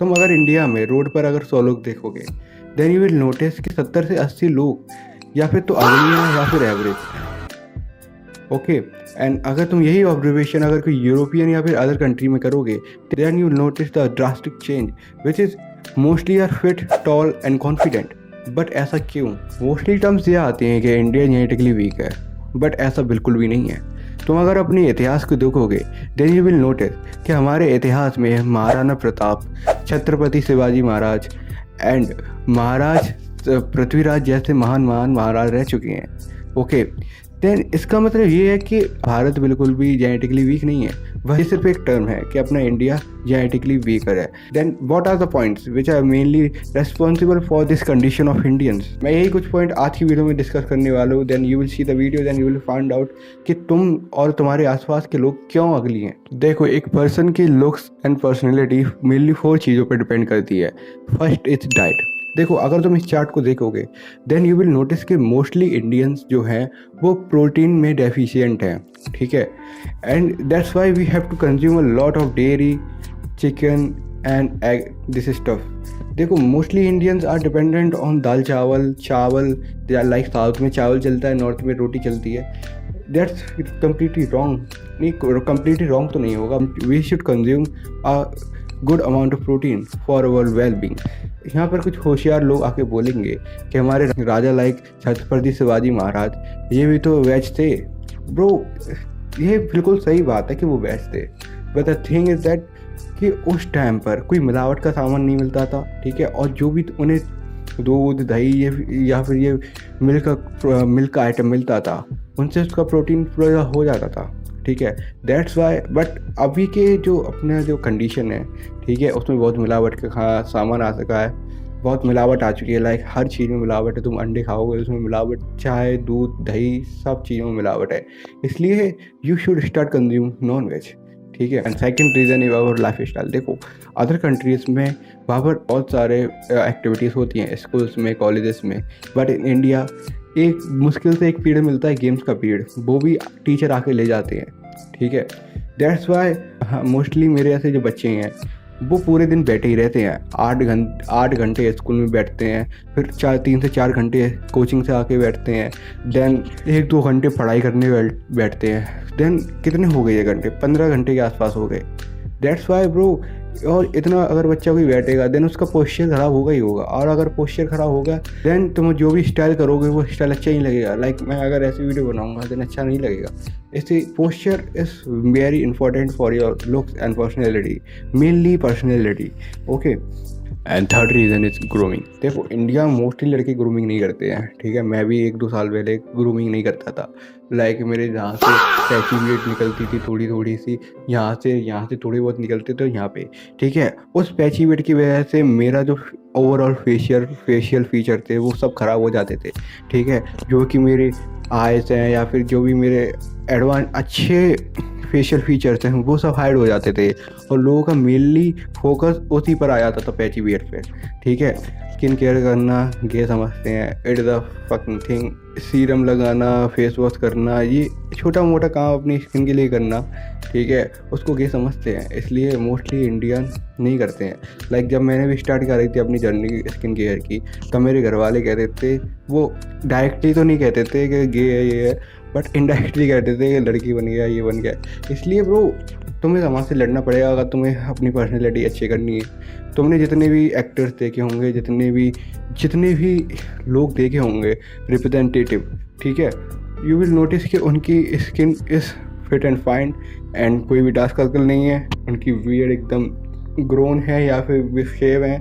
तुम अगर इंडिया में रोड पर अगर 100 लोग देखोगे, देन यू विल नोटिस कि 70 से 80 लोग या फिर तो अगली हैं या फिर एवरेज हैं। ओके, एंड अगर तुम यही ऑब्जर्वेशन अगर कोई यूरोपियन या फिर अदर कंट्री में करोगे, then you notice the drastic change which is mostly are fit, tall and confident. But ऐसा क्यों? मोस्टली टर्म्स ये आती हैं कि इंडिया जेनेटिकली वीक है, बट ऐसा बिल्कुल भी नहीं है। तुम अगर अपने इतिहास को देखोगे, देन यू विल नोटिस कि हमारे इतिहास में महाराणा प्रताप, छत्रपति शिवाजी महाराज एंड महाराज पृथ्वीराज जैसे महान महाराज रह चुके हैं। ओके, देन इसका मतलब ये है कि भारत बिल्कुल भी जेनेटिकली वीक नहीं है, वही सिर्फ एक टर्म है कि अपना इंडिया जेनेटिकली वीकर है। Then what are the points which are mainly responsible for this condition of Indians. मैं यही कुछ पॉइंट आज की वीडियो में डिस्कस करने वाला हूँ। Then you will see the video, then you will find out कि तुम और तुम्हारे आसपास के लोग क्यों अगली हैं। देखो, एक पर्सन की लुक्स एंड पर्सनैलिटी मेनली 4 चीज़ों पर डिपेंड करती है। First is diet. देखो, अगर तुम इस चार्ट को देखोगे, देन यू विल नोटिस कि मोस्टली इंडियंस जो हैं वो प्रोटीन में डेफिशिएंट हैं, ठीक है। And that's why we have to consume a lot of dairy, chicken and egg, this stuff. देखो, mostly Indians are dependent on dal chawal like south में चावल चलता है, नॉर्थ में रोटी चलती है। That's completely wrong. नहीं, कम्प्लीटली रॉन्ग तो नहीं होगा। We should consume a good amount of protein for our well being. यहाँ पर कुछ होशियार लोग आके बोलेंगे कि हमारे राजा लाइक छत्रपति शिवाजी महाराज ये भी तो वेज थे। ब्रो, ये बिल्कुल सही बात है कि वो वेज थे, but the thing is that कि उस टाइम पर कोई मिलावट का सामान नहीं मिलता था, ठीक है। और जो भी उन्हें दूध, दही ये या फिर ये मिल्क का आइटम मिलता था, उनसे उसका प्रोटीन पूरा हो जाता था, ठीक है। That's why. बट अभी के जो अपना जो कंडीशन है, ठीक है, उसमें बहुत मिलावट का सामान आ सका है, बहुत मिलावट आ चुकी है। लाइक हर चीज़ में मिलावट है। तुम अंडे खाओगे उसमें मिलावट, चाय, दूध, दही, सब चीज़ों में मिलावट है। इसलिए you should start consume non veg, ठीक है। And second reason is our lifestyle. देखो, अदर कंट्रीज़ में वहाँ पर बहुत सारे एक्टिविटीज़ होती हैं स्कूल्स में, कॉलेजेस में, बट इन इंडिया एक मुश्किल से एक पीरियड मिलता है गेम्स का पीरियड, वो भी टीचर आके ले जाते हैं, ठीक है। दैट्स वाई मोस्टली मेरे ऐसे जो बच्चे हैं वो पूरे दिन बैठे ही रहते हैं। 8 घंटे स्कूल में बैठते हैं, फिर 3 से 4 घंटे कोचिंग से आके बैठते हैं, देन 1-2 घंटे पढ़ाई करने बैठते हैं। देन कितने हो गए ये घंटे? 15 घंटे के आसपास हो गए। That's why bro. और इतना अगर बच्चा कोई बैठेगा, देन उसका पोस्चर ख़राब होगा ही होगा। और अगर पोस्चर ख़राब होगा, देन तुम जो भी स्टाइल करोगे वो स्टाइल अच्छा ही लगेगा। लाइक मैं अगर ऐसी वीडियो बनाऊंगा, देन अच्छा नहीं लगेगा। इससे posture is very important for your looks and personality, mainly personality. Okay, and third reason is grooming. देखो, इंडिया मोस्टली लड़के ग्रूमिंग नहीं करते हैं, ठीक है। मैं भी 1-2 साल पहले ग्रूमिंग नहीं करता था। लाइक मेरे जहाँ से पैची वेट निकलती थी थोड़ी सी, यहाँ से थोड़ी बहुत निकलते थे यहाँ पे, ठीक है। उस पैची वेट की वजह से मेरा जो ओवरऑल फेशियल फीचर थे वो सब ख़राब हो जाते थे, ठीक है। जो कि मेरे आइज़ हैं या फिर जो भी मेरे अच्छे फेशियल फीचर्स हैं वो सब हाइड हो जाते थे, और लोगों का मेनली फोकस उसी पर आ जाता था, पैची बियर्ड पे, ठीक है। स्किन केयर करना ये समझते हैं, it the fucking thing. Serum लगाना, फेस वॉश करना, ये छोटा मोटा काम अपनी स्किन के लिए करना, ठीक है, उसको ये समझते हैं। इसलिए मोस्टली इंडियन नहीं करते हैं। लाइक जब मैंने भी स्टार्ट करी थी अपनी जर्नी स्किन केयर की, तब मेरे घर वाले कहते थे, वो डायरेक्टली तो नहीं कहते थे कि गे है ये है, बट इनडायरेक्टली कहते थे कि लड़की बन गया, ये बन गया। इसलिए ब्रो, तुम्हें समाज से लड़ना पड़ेगा अगर तुम्हें अपनी पर्सनैलिटी अच्छी करनी है। तुमने जितने भी एक्टर्स देखे होंगे, जितने भी लोग देखे होंगे रिप्रेजेंटेटिव, ठीक है, यू विल नोटिस कि उनकी skin is fit and fine, and कोई भी डार्क सर्कल नहीं है, उनकी बियर्ड एकदम ग्रोन है या फिर शेव है,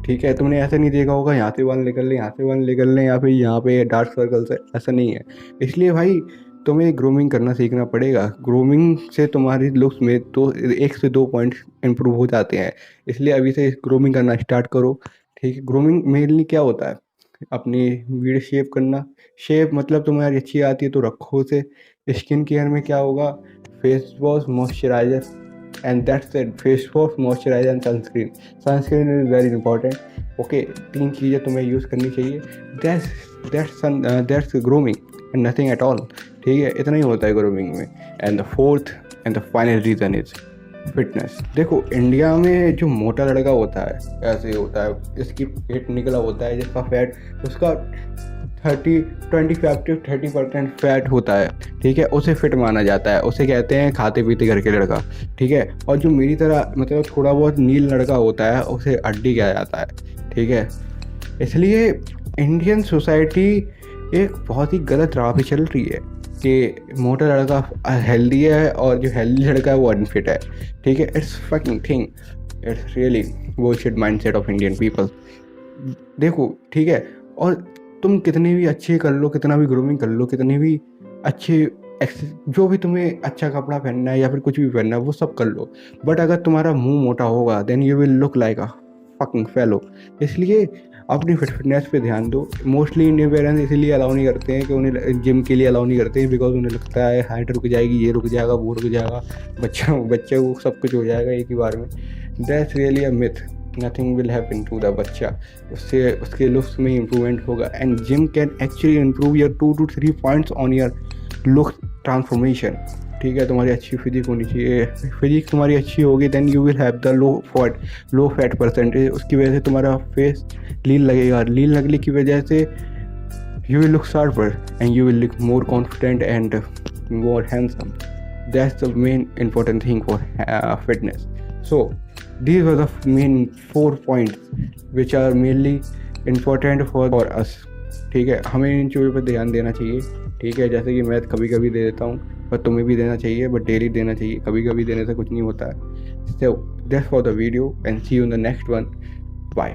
ठीक है। तुमने ऐसा नहीं देखा होगा यहाँ से बाल निकल लें, यहाँ से बाल निकल लें, या फिर यहाँ पे डार्क सर्कल्स है, ऐसा नहीं है। इसलिए भाई तुम्हें ग्रूमिंग करना सीखना पड़ेगा। ग्रूमिंग से तुम्हारी लुक्स में तो 1 से 2 पॉइंट इंप्रूव हो जाते हैं। इसलिए अभी से ग्रूमिंग करना स्टार्ट करो, ठीक है। ग्रूमिंग मेनली क्या होता है? अपनी बियर्ड शेप करना। शेप मतलब तुम्हारी अच्छी आती है तो रखो उसे। स्किन केयर में क्या होगा? Face wash, moisturiser, and that's it. Face wash, moisturiser and sunscreen. Sunscreen is very important. Okay, 3 चीज़ें तुम्हें यूज़ करनी चाहिए। That's grooming and nothing at all, ठीक है। इतना ही होता है ग्रूमिंग में। And the fourth and the final reason is fitness. देखो इंडिया में जो मोटा लड़का होता है ऐसे होता है, जिसकी पेट निकला होता है, जिसका फैट उसका 25 to 30% फैट होता है, ठीक है, उसे फिट माना जाता है, उसे कहते हैं खाते पीते घर के लड़का, ठीक है। और जो मेरी तरह मतलब थोड़ा बहुत नील लड़का होता है उसे अड्डी कहा जाता है, ठीक है। इसलिए इंडियन सोसाइटी एक बहुत ही गलत राह पे चल रही है कि मोटा लड़का हेल्दी है और जो हेल्दी लड़का है वो अनफिट है, ठीक है। It's fucking thing, it's really bullshit mindset of Indian people. देखो ठीक है, और तुम कितने भी अच्छे कर लो, कितना भी ग्रूमिंग कर लो, कितने भी अच्छे जो भी तुम्हें अच्छा कपड़ा पहनना है या फिर कुछ भी पहनना है वो सब कर लो, बट अगर तुम्हारा मुंह मोटा होगा then you will look like a fucking fellow. इसलिए अपनी फिटनेस पे ध्यान दो। मोस्टली इंडियन पेरेंट्स इसीलिए अलाउ नहीं करते हैं कि उन्हें जिम के लिए अलाउ नहीं करते हैं, बिकॉज उन्हें लगता है हाइट रुक जाएगी, ये रुक जाएगा, वो रुक जाएगा, बच्चे को सब कुछ हो जाएगा एक ही बार में। That's really a myth. Nothing will happen to the बच्चा, उससे उसके लुक्स में इम्प्रूवमेंट होगा। And gym can actually improve your 2 to 3 points on your look transformation, ठीक है। तुम्हारी अच्छी फिजिक होनी चाहिए, फिजिक तुम्हारी अच्छी होगी then you will have the low fat percentage, उसकी वजह से तुम्हारा फेस लीन लगेगा, लीन लगने की वजह से you will look sharper and you will look more confident and more handsome. That's the main important thing for fitness. So these were the main 4 points which are mainly important for us, ठीक है। हमें इन चीज़ों पर ध्यान देना चाहिए, ठीक है। जैसे कि मैं कभी कभी दे देता हूँ, पर तुम्हें भी देना चाहिए, बट डेली देना चाहिए, कभी कभी देने से कुछ नहीं होता है। So that's for the video and see you in the next one. Bye.